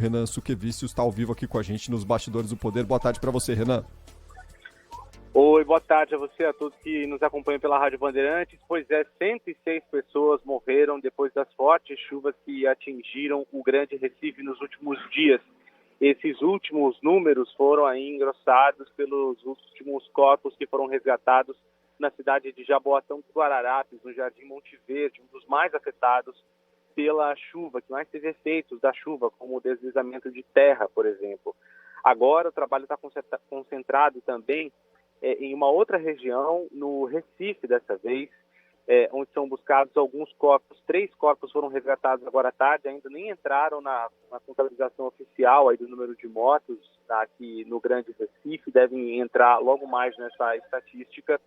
Renan Suquevicius está ao vivo aqui com a gente nos Bastidores do Poder. Boa tarde para você, Renan. Oi, boa tarde a você, a todos que nos acompanham pela Rádio Bandeirantes. Pois é, 106 pessoas morreram depois das fortes chuvas que atingiram o Grande Recife nos últimos dias. Esses últimos números foram aí engrossados pelos últimos corpos que foram resgatados na cidade de Jaboatão dos Guararapes, no Jardim Monte Verde, um dos mais afetados pela chuva, que mais teve efeitos da chuva, como o deslizamento de terra, por exemplo. Agora o trabalho está concentrado também em uma outra região, no Recife dessa vez, onde são buscados alguns corpos. 3 corpos foram resgatados agora à tarde, ainda nem entraram na contabilização oficial aí do número de mortos aqui no Grande Recife, devem entrar logo mais nessa estatística.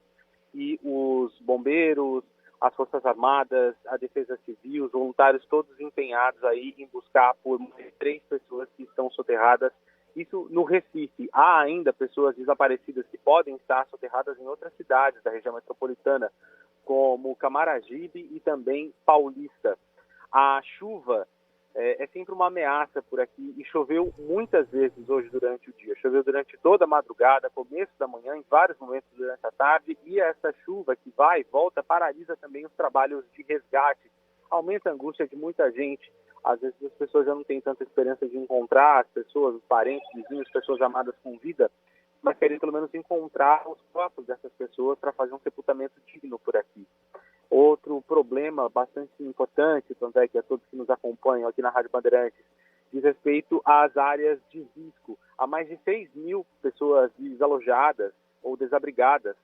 E os bombeiros, as Forças Armadas, a Defesa Civil, os voluntários todos empenhados aí em buscar por 3 pessoas que estão soterradas. Isso no Recife. Há ainda pessoas desaparecidas que podem estar soterradas em outras cidades da região metropolitana, como Camaragibe e também Paulista. A chuva é sempre uma ameaça por aqui e choveu muitas vezes hoje durante o dia. Choveu durante toda a madrugada, começo da manhã, em vários momentos durante a tarde, e essa chuva que vai e volta paralisa também os trabalhos de resgate, aumenta a angústia de muita gente. Às vezes as pessoas já não têm tanta esperança de encontrar as pessoas, os parentes, vizinhos, pessoas amadas com vida, mas querem pelo menos encontrar os corpos dessas pessoas para fazer um sepultamento digno por aqui. Outro problema bastante importante, tanto é que a todos que nos acompanham aqui na Rádio Bandeirantes, diz respeito às áreas de risco. Há mais de 6.000 pessoas desalojadas ou desabrigadas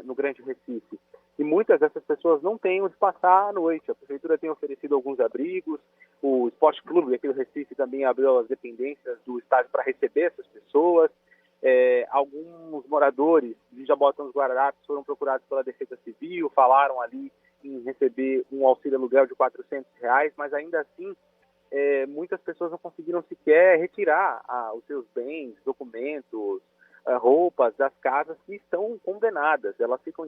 no Grande Recife. E muitas dessas pessoas não têm onde passar a noite. A Prefeitura tem oferecido alguns abrigos, o Esporte Clube aqui do Recife também abriu as dependências do estádio para receber essas pessoas. Alguns moradores de Jaboatão dos Guararapes foram procurados pela Defesa Civil, falaram ali em receber um auxílio aluguel de R$400, mas ainda assim muitas pessoas não conseguiram sequer retirar os seus bens, documentos, roupas das casas que estão condenadas. Elas ficam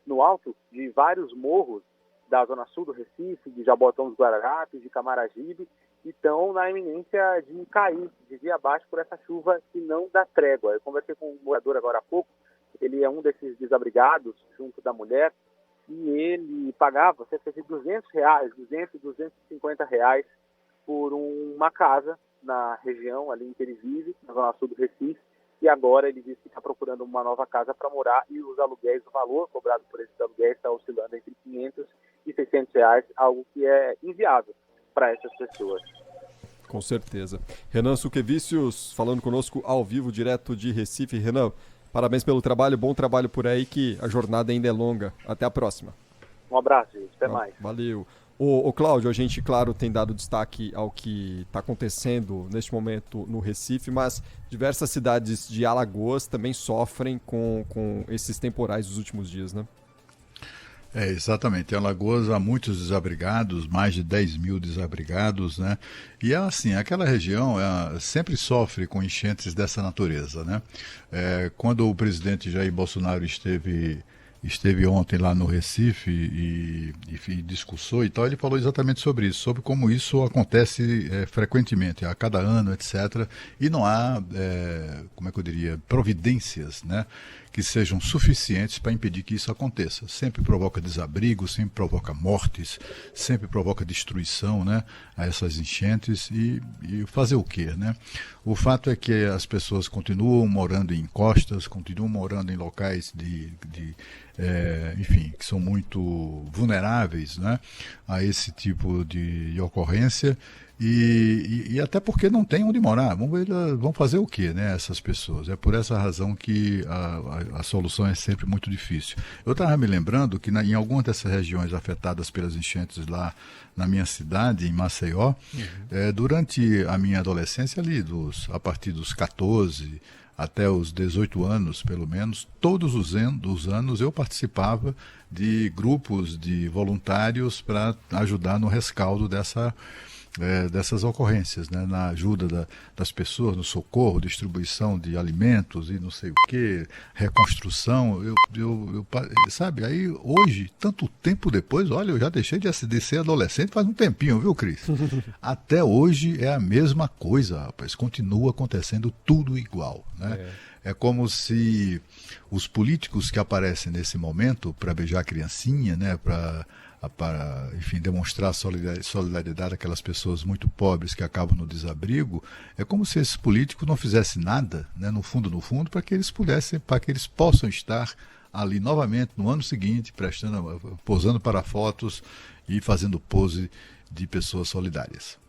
no alto de vários morros da zona sul do Recife, de Jaboatão dos Guararapes, de Camaragibe, e estão na iminência de cair, de vir abaixo por essa chuva que não dá trégua. Eu conversei com um morador agora há pouco, ele é um desses desabrigados, junto da mulher, e ele pagava cerca de R$200, 200, R$250 por uma casa na região ali em que ele vive, na zona sul do Recife, e agora ele diz que está procurando uma nova casa para morar e os aluguéis, o valor cobrado por esses aluguéis está oscilando entre R$500 e R$600, algo que é inviável para essas pessoas. Com certeza. Renan Suquevicius falando conosco ao vivo, direto de Recife. Renan, parabéns pelo trabalho, bom trabalho por aí, que a jornada ainda é longa. Até a próxima. Um abraço, gente. Até mais. Valeu. O Cláudio, a gente, claro, tem dado destaque ao que está acontecendo neste momento no Recife, mas diversas cidades de Alagoas também sofrem com esses temporais dos últimos dias, né? Exatamente. Em Alagoas há muitos desabrigados, mais de 10.000 desabrigados, né? E assim, aquela região sempre sofre com enchentes dessa natureza, né? Quando o presidente Jair Bolsonaro esteve ontem lá no Recife e discursou e tal, ele falou exatamente sobre isso, sobre como isso acontece frequentemente, a cada ano, etc. E não há, como é que eu diria, providências, né, que sejam suficientes para impedir que isso aconteça. Sempre provoca desabrigo, sempre provoca mortes, sempre provoca destruição, né, a essas enchentes e fazer o quê, né? O fato é que as pessoas continuam morando em encostas, continuam morando em locais enfim, que são muito vulneráveis, né, a esse tipo de ocorrência e até porque não tem onde morar. Vão fazer o quê, né, essas pessoas? É por essa razão que a solução é sempre muito difícil. Eu estava me lembrando que em algumas dessas regiões afetadas pelas enchentes lá na minha cidade, em Maceió, durante a minha adolescência ali, a partir dos 14 até os 18 anos, pelo menos, todos os anos eu participava de grupos de voluntários para ajudar no rescaldo dessas ocorrências, né, na ajuda das pessoas, no socorro, distribuição de alimentos e não sei o que, reconstrução. Sabe, aí hoje, tanto tempo depois, olha, eu já deixei de ser adolescente faz um tempinho, viu, Cris? Até hoje é a mesma coisa, rapaz, continua acontecendo tudo igual, né? É como se os políticos que aparecem nesse momento para beijar a criancinha, né, para enfim, demonstrar solidariedade àquelas pessoas muito pobres que acabam no desabrigo, é como se esses políticos não fizessem nada, né, no fundo, para que eles possam estar ali novamente no ano seguinte, posando para fotos e fazendo pose de pessoas solidárias.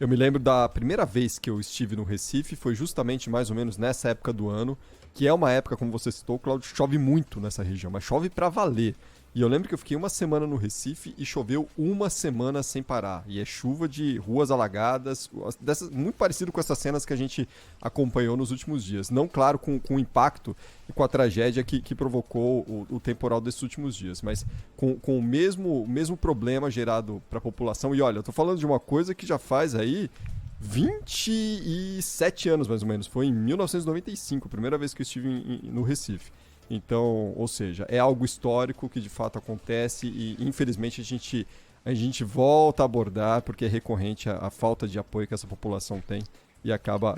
Eu me lembro da primeira vez que eu estive no Recife, foi justamente mais ou menos nessa época do ano, que é uma época, como você citou, Cláudio, chove muito nessa região, mas chove pra valer. E eu lembro que eu fiquei uma semana no Recife e choveu uma semana sem parar. E é chuva de ruas alagadas, muito parecido com essas cenas que a gente acompanhou nos últimos dias. Não, claro, com o impacto e com a tragédia que provocou o temporal desses últimos dias, mas com o mesmo problema gerado para a população. E olha, eu tô falando de uma coisa que já faz aí 27 anos, mais ou menos. Foi em 1995, a primeira vez que eu estive no Recife. Então, ou seja, é algo histórico que de fato acontece e infelizmente a gente volta a abordar porque é recorrente a falta de apoio que essa população tem e acaba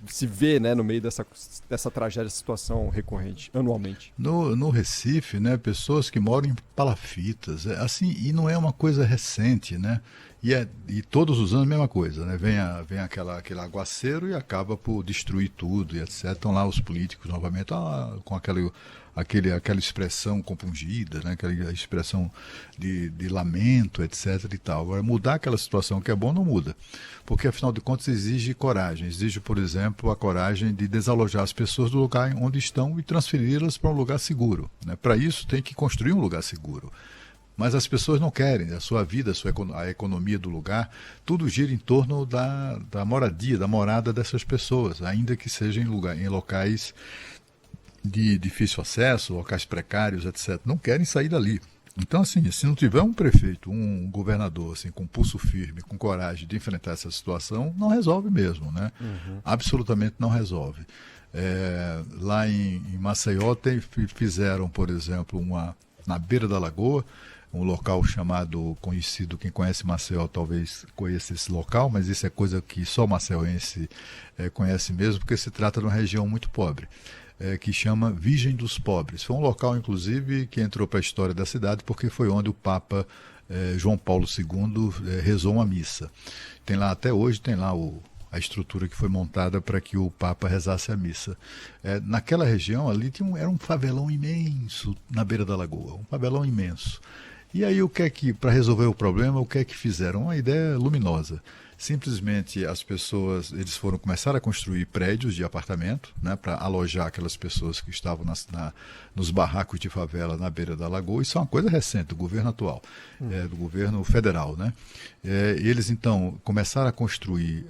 se vê, né, no meio dessa tragédia, situação recorrente anualmente. No Recife, né, pessoas que moram em palafitas, assim, e não é uma coisa recente, né? E todos os anos a mesma coisa, né? Vem aquele aguaceiro e acaba por destruir tudo e etc. Estão lá os políticos novamente com aquela expressão compungida, né? Aquela expressão de lamento, etc. e tal. Agora, mudar aquela situação que é bom não muda, porque afinal de contas exige coragem. Exige, por exemplo, a coragem de desalojar as pessoas do lugar onde estão e transferi-las para um lugar seguro, né? Para isso tem que construir um lugar seguro. Mas as pessoas não querem, a sua vida, a economia do lugar, tudo gira em torno da moradia, da morada dessas pessoas, ainda que seja em locais de difícil acesso, locais precários, etc. Não querem sair dali. Então, assim, se não tiver um prefeito, um governador assim, com pulso firme, com coragem de enfrentar essa situação, não resolve mesmo, né? Absolutamente não resolve. Lá em Maceió fizeram, por exemplo, na beira da lagoa, um local conhecido, quem conhece Maceió talvez conheça esse local, mas isso é coisa que só maceiense conhece mesmo, porque se trata de uma região muito pobre, que chama Virgem dos Pobres. Foi um local, inclusive, que entrou para a história da cidade, porque foi onde o Papa João Paulo II rezou uma missa. Tem lá, até hoje, a estrutura que foi montada para que o Papa rezasse a missa. Naquela região ali era um favelão imenso na beira da lagoa, um favelão imenso. E aí para resolver o problema, o que é que fizeram? Uma ideia luminosa. Simplesmente eles foram começar a construir prédios de apartamento, né, para alojar aquelas pessoas que estavam nos barracos de favela na beira da lagoa. Isso é uma coisa recente do governo atual, do governo federal, né? Eles então começaram a construir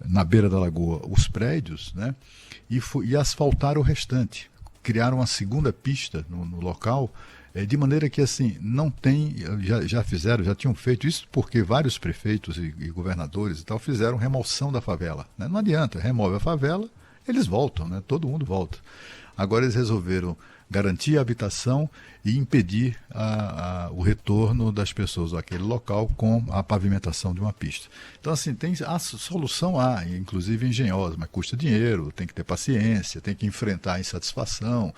na beira da lagoa os prédios, né, e asfaltaram o restante. Criaram uma segunda pista no local, de maneira que assim não tem, já tinham feito isso porque vários prefeitos e governadores e tal fizeram remoção da favela, né? Não adianta, remove a favela, eles voltam, né? Todo mundo volta. Agora eles resolveram garantir a habitação e impedir o retorno das pessoas àquele local com a pavimentação de uma pista. Então, assim, a solução inclusive engenhosa, mas custa dinheiro, tem que ter paciência, tem que enfrentar a insatisfação.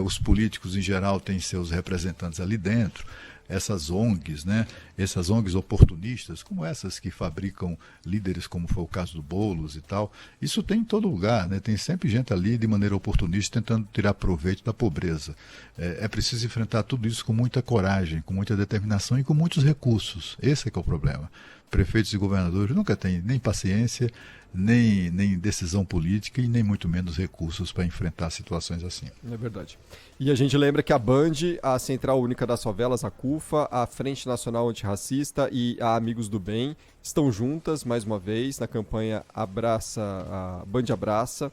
Os políticos, em geral, têm seus representantes ali dentro. Essas ONGs, né? Essas ONGs oportunistas, como essas que fabricam líderes, como foi o caso do Boulos e tal, isso tem em todo lugar, né? Tem sempre gente ali de maneira oportunista tentando tirar proveito da pobreza. É preciso enfrentar tudo isso com muita coragem, com muita determinação e com muitos recursos. Esse é que é o problema. Prefeitos e governadores nunca têm nem paciência, nem decisão política e nem muito menos recursos para enfrentar situações assim. É verdade. E a gente lembra que a Band, a Central Única das Favelas, a CUFA, a Frente Nacional Antirracista e a Amigos do Bem estão juntas mais uma vez na campanha a Band Abraça,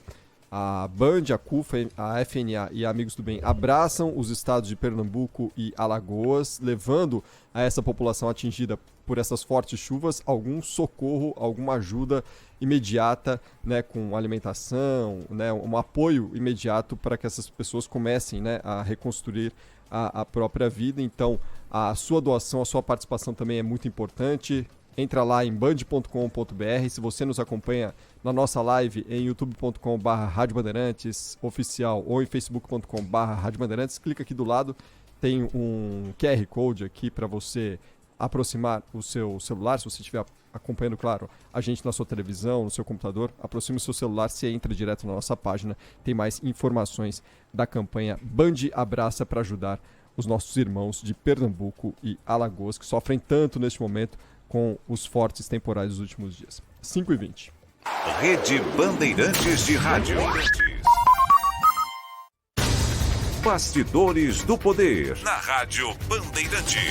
A Band, a CUFA, a FNA e a Amigos do Bem abraçam os estados de Pernambuco e Alagoas, levando a essa população atingida por essas fortes chuvas algum socorro, alguma ajuda imediata, né, com alimentação, né, um apoio imediato para que essas pessoas comecem, né, a reconstruir a própria vida. Então, a sua doação, a sua participação também é muito importante. Entra lá em band.com.br. Se você nos acompanha na nossa live em youtube.com/Rádio Bandeirantes oficial ou em facebook.com/Rádio Bandeirantes, clica aqui do lado, tem um QR Code aqui para você aproximar o seu celular. Se você estiver acompanhando, claro, a gente na sua televisão, no seu computador, aproxime o seu celular, você entra direto na nossa página, tem mais informações da campanha Band Abraça para ajudar os nossos irmãos de Pernambuco e Alagoas, que sofrem tanto neste momento com os fortes temporais dos últimos dias. 5h20. Rede Bandeirantes de Rádio. Bastidores do Poder. Na Rádio Bandeirantes.